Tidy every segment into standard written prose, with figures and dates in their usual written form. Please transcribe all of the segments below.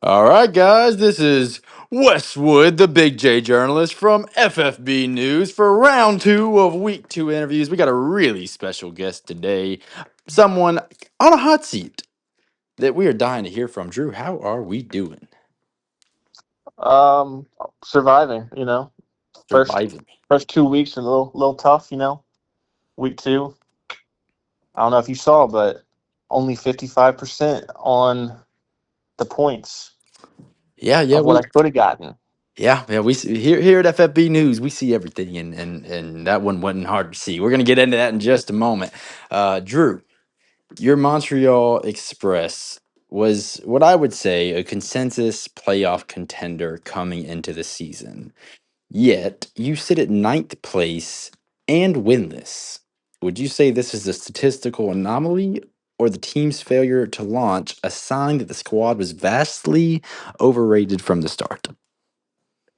All right, guys, this is Westwood, the Big J journalist from FFB News for round two of week two interviews. We got a really special guest today, someone on a hot seat that we are dying to hear from. Drew, how are we doing? Um, Surviving. First Surviving. first 2 weeks are a little tough. Week two, I don't know if you saw, but only 55% on the points Yeah, yeah, of what we I could have gotten. yeah, we see, here at FFB News, we see everything, and that one wasn't hard to see. We're gonna get into that in just a moment. Drew, your Montreal Express was what I would say a consensus playoff contender coming into the season. Yet you sit at ninth place and winless. Would you say this is a statistical anomaly or the team's failure to launch a sign that the squad was vastly overrated from the start?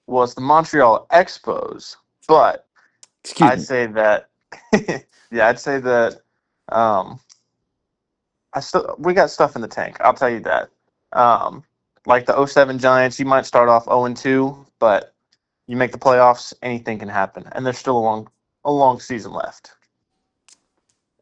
Well, it's the Montreal Expos, but Excuse I'd me. say that, yeah, I'd say that, um, we got stuff in the tank. I'll tell you that. Um, like the '07 Giants, you might start off 0-2, but you make the playoffs, anything can happen, and there's still a long season left.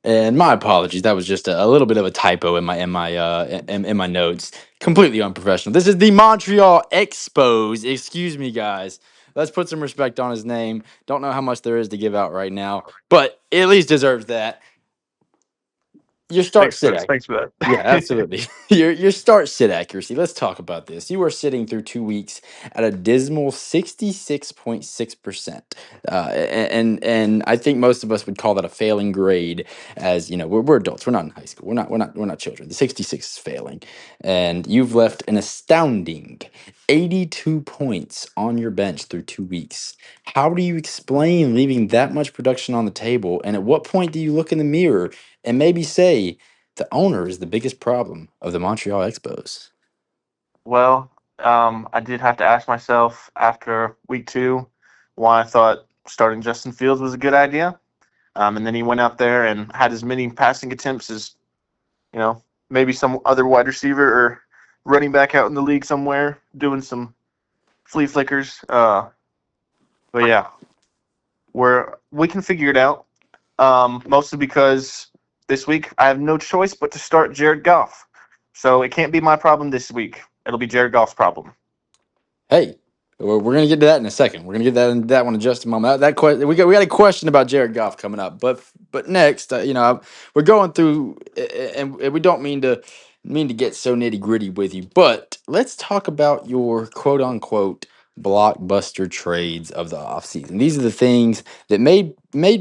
And my apologies. That was just a little bit of a typo in my notes. Completely unprofessional. This is the Montreal Expos. Excuse me, guys. Let's put some respect on his name. Don't know how much there is to give out right now, but it at least deserves that. Your start Thanks for sit that. Thanks for Yeah, that. absolutely. Your start sit accuracy. Let's talk about this. You are sitting through 2 weeks at a dismal 66.6%. And I think most of us would call that a failing grade, as you know, we're adults. We're not in high school. We're not children. The 66 is failing. And you've left an astounding 82 points on your bench through 2 weeks. How do you explain leaving that much production on the table? And at what point do you look in the mirror and maybe say the owner is the biggest problem of the Montreal Expos? Well, I did have to ask myself after week two why I thought starting Justin Fields was a good idea. And then he went out there and had as many passing attempts as, you know, maybe some other wide receiver or running back out in the league somewhere doing some flea flickers. But yeah, we can figure it out. Mostly because this week I have no choice but to start Jared Goff. So it can't be my problem this week. It'll be Jared Goff's problem. Hey, we're gonna get to that in a second. We're gonna get that one in just a moment. We got a question about Jared Goff coming up, but next, we're going through, and we don't mean to get so nitty gritty with you, but let's talk about your quote unquote blockbuster trades of the offseason. These are the things that made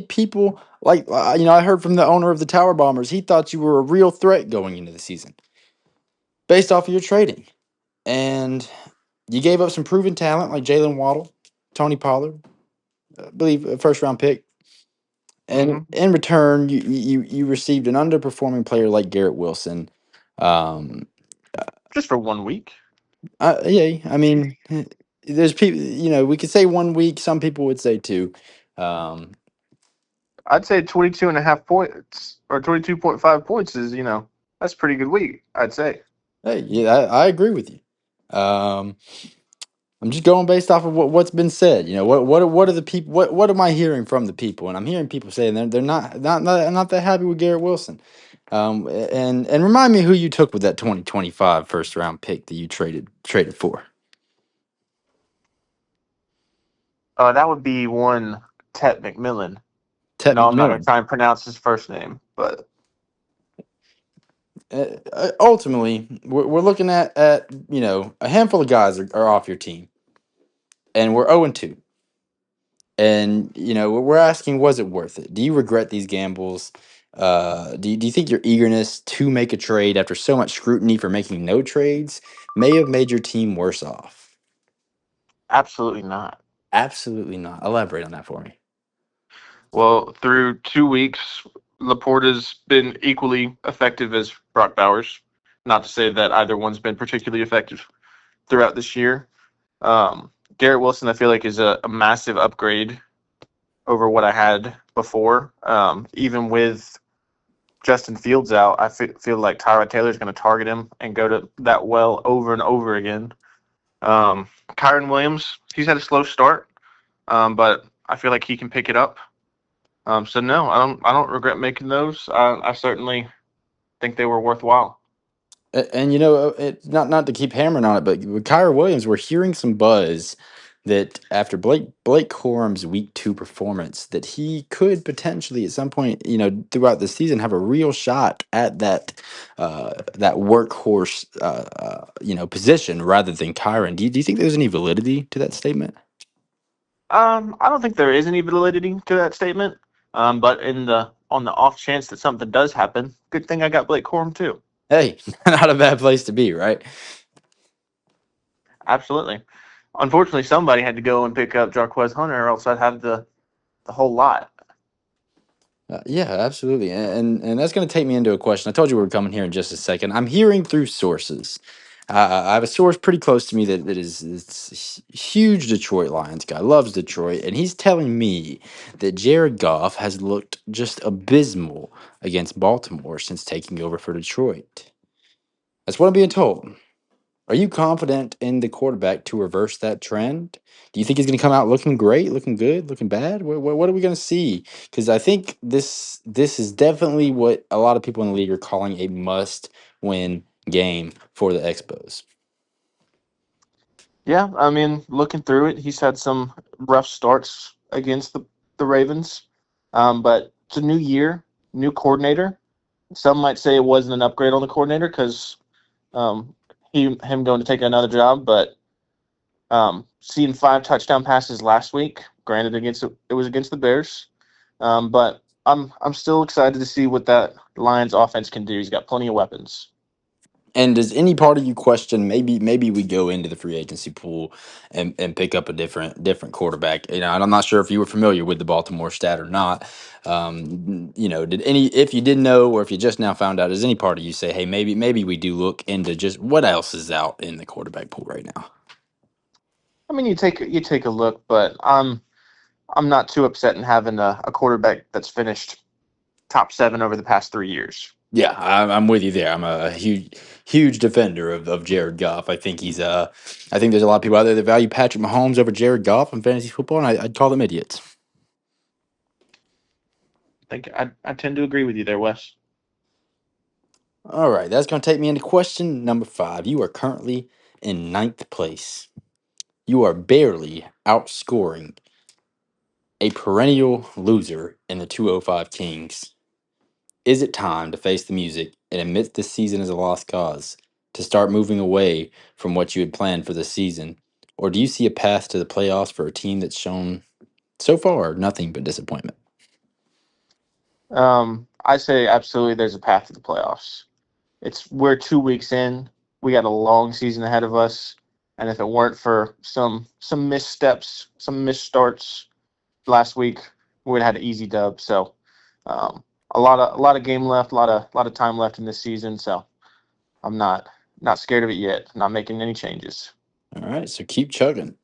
people like I heard from the owner of the Tower Bombers. He thought you were a real threat going into the season based off of your trading. And you gave up some proven talent like Jalen Waddle, Tony Pollard, I believe a first round pick. And Hmm. in return, you received an underperforming player like Garrett Wilson. Um, Just for 1 week. yeah, I mean, there's people. We could say 1 week. Some people would say two. Um, I'd say 22.5 points or 22.5 points is, that's a pretty good week, I'd say. hey, yeah, I agree with you. Um, I'm just going based off of what's been said. What are the people? What am I hearing from the people? And I'm hearing people saying they're not that happy with Garrett Wilson. And remind me who you took with that 2025 first round pick that you traded for. That would be one Tet McMillan. Ted No, I'm not going to McMillan. try and pronounce his first name, but Ultimately, we're looking at a handful of guys are off your team, and we're 0-2. And we're asking, was it worth it? Do you regret these gambles? Do you think your eagerness to make a trade after so much scrutiny for making no trades may have made your team worse off? absolutely not. Absolutely not. Elaborate on that for me. Well, through 2 weeks, Laporta's been equally effective as Brock Bowers. Not to say that either one's been particularly effective throughout this year. Garrett Wilson, I feel like, is a massive upgrade over what I had before. Even with Justin Fields out, I feel like Tyrod Taylor's going to target him and go to that well over and over again. Um, Kyron Williams, he's had a slow start, but I feel like he can pick it up. So no, I don't regret making those. I certainly think they were worthwhile. And not to keep hammering on it, but with Kyra Williams, we're hearing some buzz that after Blake Corum's week 2 performance, that he could potentially at some point, throughout the season, have a real shot at that workhorse, position rather than Kyron. Do you think there's any validity to that statement? I don't think there is any validity to that statement. But in the on the off chance that something does happen, good thing I got Blake Corum too. Hey, not a bad place to be, right? Absolutely. Unfortunately, somebody had to go and pick up Jarquez Hunter, or else I'd have the whole lot. Yeah, absolutely, and that's going to take me into a question. I told you we were coming here in just a second. I'm hearing through sources. I have a source pretty close to me that is huge Detroit Lions guy, loves Detroit, and he's telling me that Jared Goff has looked just abysmal against Baltimore since taking over for Detroit. That's what I'm being told. Are you confident in the quarterback to reverse that trend? Do you think he's going to come out looking great, looking good, looking bad? What are we going to see? Because I think this is definitely what a lot of people in the league are calling a must-win game for the Expos. Yeah, I mean, looking through it, he's had some rough starts against the Ravens. But it's a new year, new coordinator. Some might say it wasn't an upgrade on the coordinator because um, him going to take another job. But seeing 5 touchdown passes last week, granted it was against the Bears, but I'm still excited to see what that Lions offense can do. He's got plenty of weapons. And does any part of you question maybe we go into the free agency pool and pick up a different quarterback? And I'm not sure if you were familiar with the Baltimore stat or not. Did any if you didn't know or if you just now found out, does any part of you say, hey, maybe we do look into just what else is out in the quarterback pool right now? I mean, you take a look, but I'm not too upset in having a quarterback that's finished top 7 over the past 3 years. Yeah, I'm with you there. I'm a huge defender of Jared Goff. I think there's a lot of people out there that value Patrick Mahomes over Jared Goff in fantasy football, and I'd call them idiots. I tend to agree with you there, Wes. All right, that's going to take me into question number 5. You are currently in ninth place. You are barely outscoring a perennial loser in the 205 Kings. Is it time to face the music and admit this season is a lost cause, to start moving away from what you had planned for the season? Or do you see a path to the playoffs for a team that's shown so far nothing but disappointment? I say absolutely. There's a path to the playoffs. We're 2 weeks in. We got a long season ahead of us, and if it weren't for some missteps, some misstarts last week, we would have had an easy dub. So, a lot of game left, a lot of time left in this season. So I'm not scared of it yet. Not making any changes. All right, so keep chugging.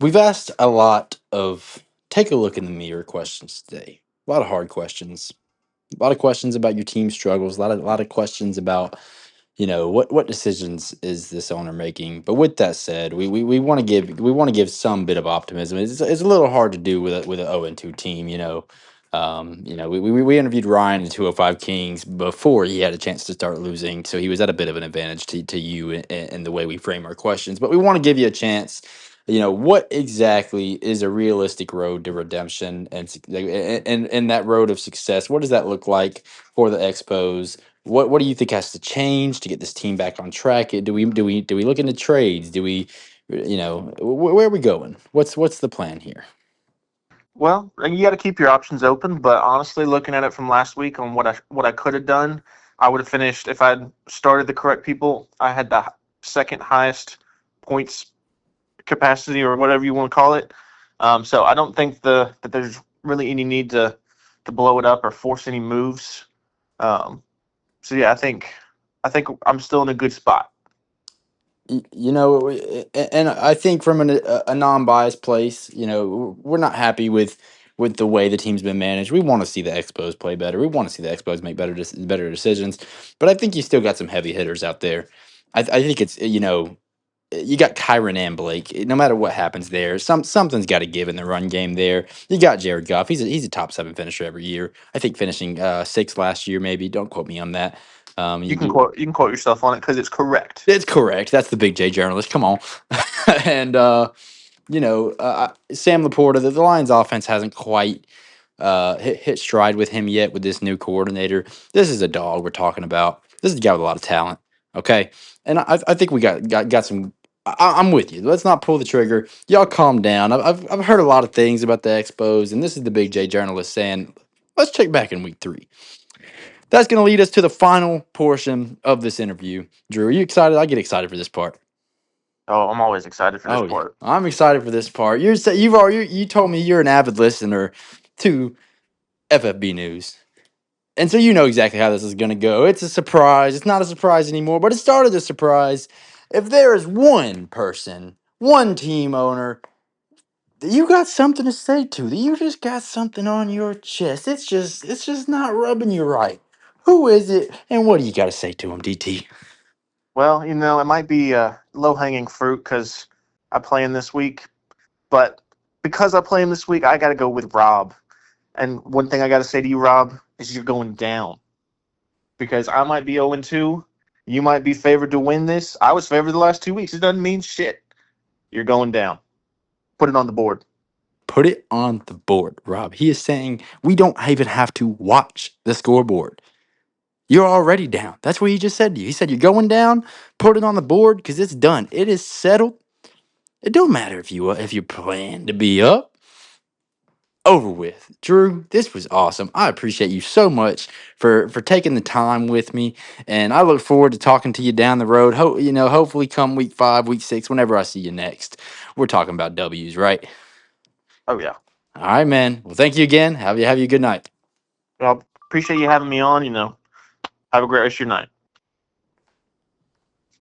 We've asked a lot of take a look in the mirror questions today. A lot of hard questions. A lot of questions about your team struggles. A lot of questions about what decisions is this owner making. But with that said, we want to give some bit of optimism. It's a little hard to do with an 0-2 team. We interviewed Ryan in 205 Kings before he had a chance to start losing, so he was at a bit of an advantage to you in the way we frame our questions. But we want to give you a chance. What exactly is a realistic road to redemption and that road of success? What does that look like for the Expos? What do you think has to change to get this team back on track? Do we look into trades? Do we, where are we going? What's the plan here? Well, you got to keep your options open. But honestly, looking at it from last week on what I could have done, I would have finished if I'd started the correct people. I had the second highest points capacity or whatever you want to call it. So I don't think that there's really any need to blow it up or force any moves. Um, so yeah, I think I'm still in a good spot. And I think from a non-biased place, we're not happy with with the way the team's been managed. We want to see the Expos play better. We want to see the Expos make better decisions. But I think you still got some heavy hitters out there. I think it's you got Kyron and Blake. No matter what happens there, something's got to give in the run game there. You got Jared Goff. He's a top 7 finisher every year. I think finishing 6th last year, maybe. Don't quote me on that. You can quote yourself on it because it's correct. It's correct. That's the big J journalist. Come on. And Sam Laporta, the Lions offense hasn't quite hit stride with him yet with this new coordinator. This is a dog we're talking about. This is a guy with a lot of talent. Okay. And I think we got some. I'm with you. Let's not pull the trigger. Y'all calm down. I've heard a lot of things about the Expos, and this is the big J journalist saying, let's check back in week 3. That's going to lead us to the final portion of this interview. Drew, are you excited? I get excited for this part. Oh, I'm always excited for this Oh yeah, part. I'm excited for this part. You told me you're an avid listener to FFB news, and so you know exactly how this is going to go. It's a surprise. It's not a surprise anymore, but it started a surprise. If there is one person, one team owner that you got something to say to, that you just got something on your chest, it's just not rubbing you right. Who is it, and what do you got to say to him, DT? Well, it might be low hanging fruit because I play him this week, but because I play him this week, I got to go with Rob. And one thing I got to say to you, Rob, is you're going down because I might be 0-2. You might be favored to win this. I was favored the last 2 weeks. It doesn't mean shit. You're going down. Put it on the board. Put it on the board, Rob. He is saying we don't even have to watch the scoreboard. You're already down. That's what he just said to you. He said you're going down. Put it on the board because it's done. It is settled. It don't matter if you plan to be up. Over with. Drew, this was awesome. I appreciate you so much for taking the time with me, and I look forward to talking to you down the road. Hopefully come week 5, week 6, whenever I see you next. We're talking about W's, right? Oh, yeah. All right, man. Well, thank you again. Have you a good night. Well, appreciate you having me on. Have a great rest of your night.